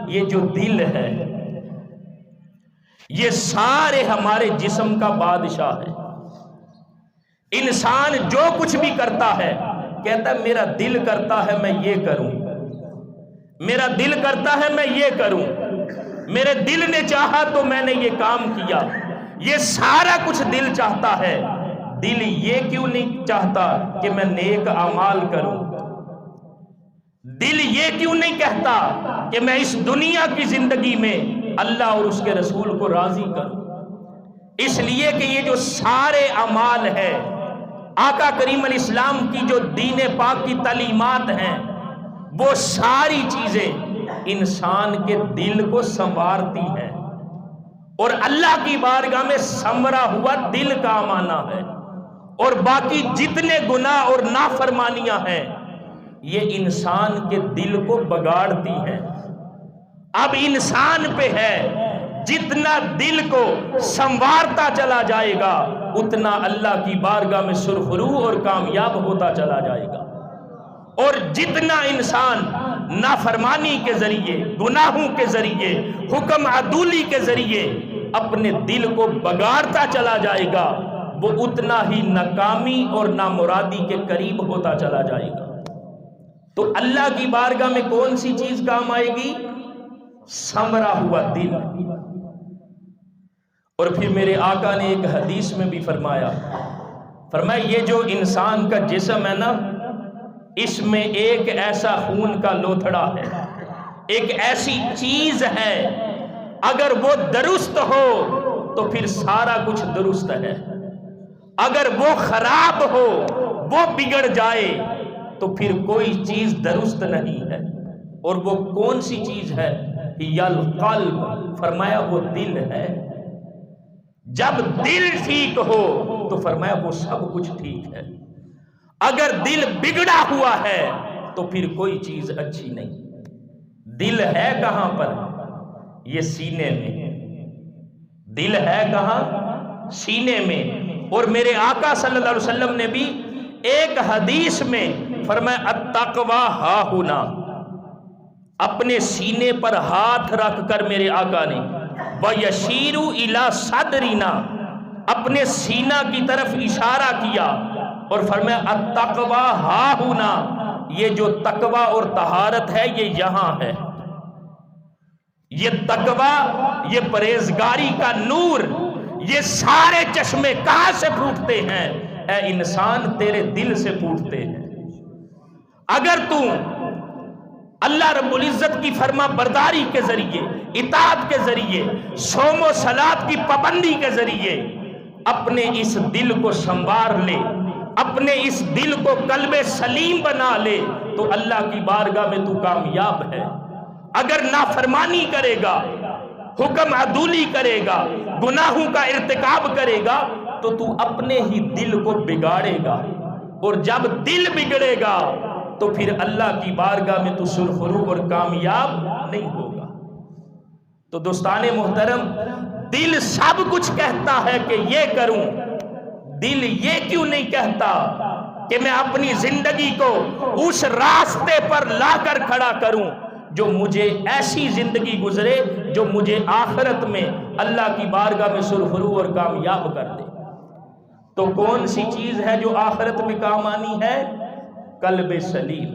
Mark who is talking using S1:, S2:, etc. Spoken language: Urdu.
S1: یہ جو دل ہے یہ سارے ہمارے جسم کا بادشاہ ہے۔ انسان جو کچھ بھی کرتا ہے کہتا ہے میرا دل کرتا ہے میں یہ کروں، میرا دل کرتا ہے میں یہ کروں، میرے دل نے چاہا تو میں نے یہ کام کیا۔ یہ سارا کچھ دل چاہتا ہے، دل یہ کیوں نہیں چاہتا کہ میں نیک اعمال کروں؟ دل یہ کیوں نہیں کہتا کہ میں اس دنیا کی زندگی میں اللہ اور اس کے رسول کو راضی کروں؟ اس لیے کہ یہ جو سارے اعمال ہیں، آقا کریم علیہ السلام کی جو دین پاک کی تعلیمات ہیں، وہ ساری چیزیں انسان کے دل کو سنوارتی ہیں، اور اللہ کی بارگاہ میں سنورا ہوا دل کا معنی ہے۔ اور باقی جتنے گناہ اور نافرمانیاں ہیں یہ انسان کے دل کو بگاڑتی ہیں۔ اب انسان پہ ہے، جتنا دل کو سنوارتا چلا جائے گا اتنا اللہ کی بارگاہ میں سرخرو اور کامیاب ہوتا چلا جائے گا، اور جتنا انسان نافرمانی کے ذریعے، گناہوں کے ذریعے، حکم عدولی کے ذریعے اپنے دل کو بگاڑتا چلا جائے گا وہ اتنا ہی ناکامی اور نامرادی کے قریب ہوتا چلا جائے گا۔ تو اللہ کی بارگاہ میں کون سی چیز کام آئے گی؟ سنورا ہوا دل۔ اور پھر میرے آقا نے ایک حدیث میں بھی فرمایا یہ جو انسان کا جسم ہے نا، اس میں ایک ایسا خون کا لوتھڑا ہے، ایک ایسی چیز ہے، اگر وہ درست ہو تو پھر سارا کچھ درست ہے، اگر وہ خراب ہو، وہ بگڑ جائے تو پھر کوئی چیز درست نہیں ہے۔ اور وہ کون سی چیز ہے؟ القلب، فرمایا وہ دل ہے۔ جب دل ٹھیک ہو تو فرمایا وہ سب کچھ ٹھیک ہے۔ اگر دل بگڑا ہوا ہے تو پھر کوئی چیز اچھی نہیں۔ دل ہے کہاں پر؟ یہ سینے میں۔ دل ہے کہاں؟ سینے میں۔ اور میرے آقا صلی اللہ علیہ وسلم نے بھی ایک حدیث میں فرمایا التقویٰ ہاہنا، اپنے سینے پر ہاتھ رکھ کر میرے آقا نے وَيَشِيرُ إِلَى صَدْرِنَا، اپنے سینہ کی طرف اشارہ کیا اور فرمایا التقویٰ ہاہنا، یہ جو تقویٰ اور طہارت ہے یہ یہاں ہے۔ یہ تقویٰ، یہ پرہیزگاری کا نور، یہ سارے چشمے کہاں سے پھوٹتے ہیں؟ اے انسان تیرے دل سے پھوٹتے ہیں۔ اگر تو اللہ رب العزت کی فرما برداری کے ذریعے، اطاعت کے ذریعے، صوم و صلاۃ کی پابندی کے ذریعے اپنے اس دل کو سنوار لے، اپنے اس دل کو قلب سلیم بنا لے تو اللہ کی بارگاہ میں تو کامیاب ہے۔ اگر نافرمانی کرے گا، حکم عدولی کرے گا، گناہوں کا ارتکاب کرے گا تو تو اپنے ہی دل کو بگاڑے گا، اور جب دل بگڑے گا تو پھر اللہ کی بارگاہ میں تو سرخرو اور کامیاب نہیں ہوگا۔ تو دوستان محترم، دل سب کچھ کہتا ہے کہ یہ کروں، دل یہ کیوں نہیں کہتا کہ میں اپنی زندگی کو اس راستے پر لا کر کھڑا کروں جو مجھے ایسی زندگی گزرے جو مجھے آخرت میں اللہ کی بارگاہ میں سرخرو اور کامیاب کر دے؟ تو کون سی چیز ہے جو آخرت میں کام آنی ہے؟ قلب سلیم۔